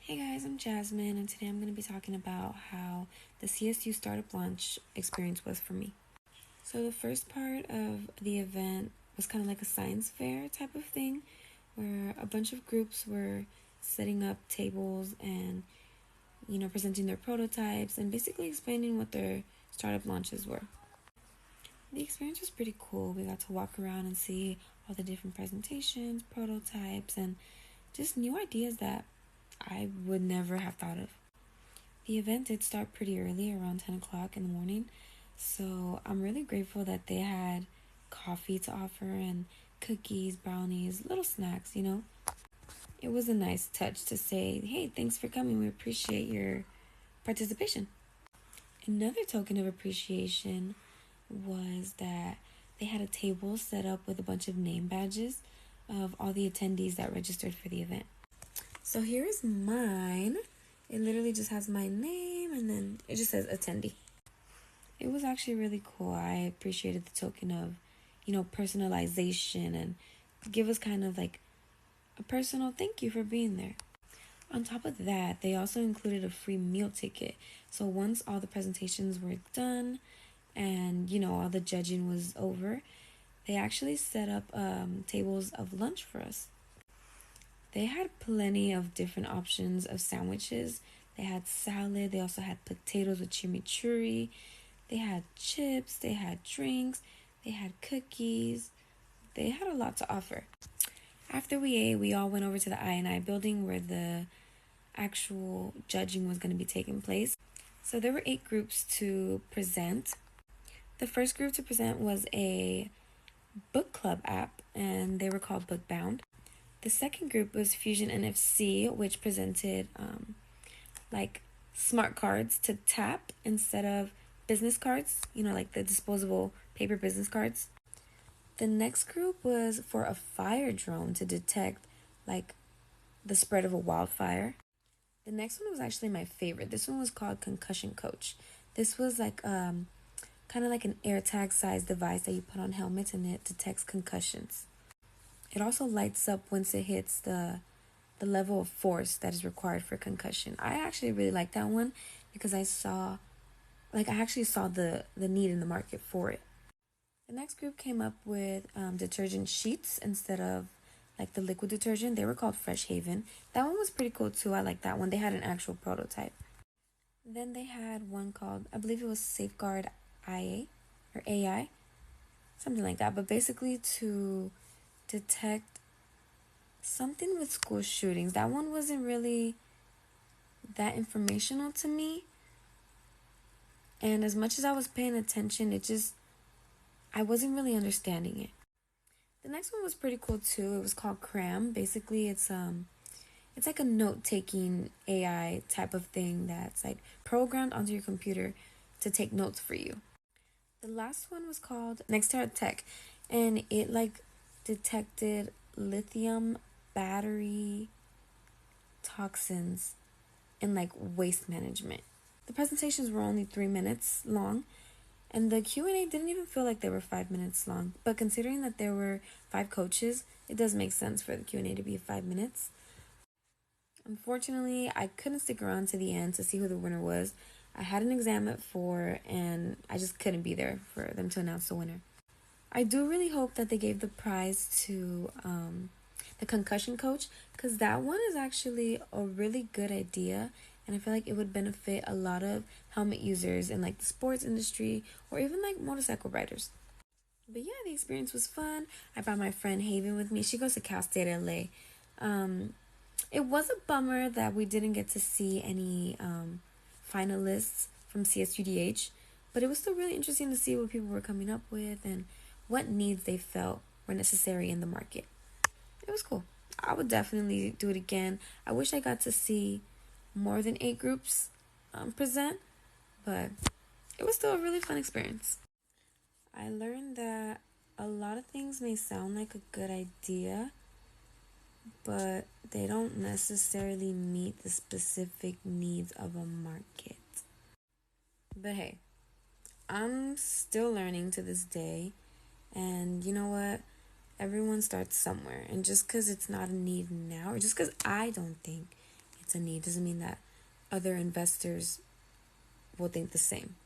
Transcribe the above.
Hey guys, I'm Jasmine, and today I'm going to be talking about how the CSU startup launch experience was for me. So, the first part of the event was kind of like a science fair type of thing, where a bunch of groups were setting up tables and, presenting their prototypes and basically explaining what their startup launches were. The experience was pretty cool. We got to walk around and see all the different presentations, prototypes, and just new ideas that I would never have thought of. The event did start pretty early, around 10 o'clock in the morning, so I'm really grateful that they had coffee to offer and cookies, brownies, little snacks. It was a nice touch to say, hey, thanks for coming, we appreciate your participation. Another token of appreciation was that they had a table set up with a bunch of name badges of all the attendees that registered for the event. So here is mine. It literally just has my name and then it just says attendee. It was actually really cool. I appreciated the token of, personalization and give us kind of like a personal thank you for being there. On top of that, they also included a free meal ticket. So once all the presentations were done and, all the judging was over, they actually set up tables of lunch for us. They had plenty of different options of sandwiches. They had salad. They also had potatoes with chimichurri. They had chips. They had drinks. They had cookies. They had a lot to offer. After we ate, we all went over to the I&I building where the actual judging was going to be taking place. So there were 8 groups to present. The first group to present was a book club app, and they were called Bookbound. The second group was Fusion NFC, which presented like smart cards to tap instead of business cards, like the disposable paper business cards. The next group was for a fire drone to detect like the spread of a wildfire. The next one was actually my favorite. This one was called Concussion Coach. This was like kind of like an AirTag sized device that you put on helmets and it detects concussions. It also lights up once it hits the level of force that is required for concussion. I actually really like that one because I actually saw the need in the market for it. The next group came up with detergent sheets instead of like the liquid detergent. They were called Fresh Haven. That one was pretty cool too. I like that one. They had an actual prototype. Then they had one called, I believe it was Safeguard IA or AI, something like that. But basically to detect something with school shootings. That one wasn't really that informational to me. And as much as I was paying attention, I wasn't really understanding it. The next one was pretty cool too. It was called Cram. Basically, it's like a note-taking AI type of thing that's like programmed onto your computer to take notes for you. The last one was called Nextera Tech, and it like detected lithium battery toxins and like waste management. The presentations were only 3 minutes long, and the Q&A didn't even feel like they were 5 minutes long. But considering that there were 5 coaches, it does make sense for the Q&A to be 5 minutes. Unfortunately, I couldn't stick around to the end to see who the winner was. I had an exam at 4, and I just couldn't be there for them to announce the winner. I do really hope that they gave the prize to the concussion coach, because that one is actually a really good idea, and I feel like it would benefit a lot of helmet users in like the sports industry or even like motorcycle riders. But yeah, the experience was fun. I brought my friend Haven with me. She goes to Cal State LA. It was a bummer that we didn't get to see any finalists from CSUDH, but it was still really interesting to see what people were coming up with and what needs they felt were necessary in the market. It was cool. I would definitely do it again. I wish I got to see more than 8 groups present, but it was still a really fun experience. I learned that a lot of things may sound like a good idea, but they don't necessarily meet the specific needs of a market. But hey, I'm still learning to this day, and you know what? Everyone starts somewhere, and just because it's not a need now, or just because I don't think it's a need doesn't mean that other investors will think the same.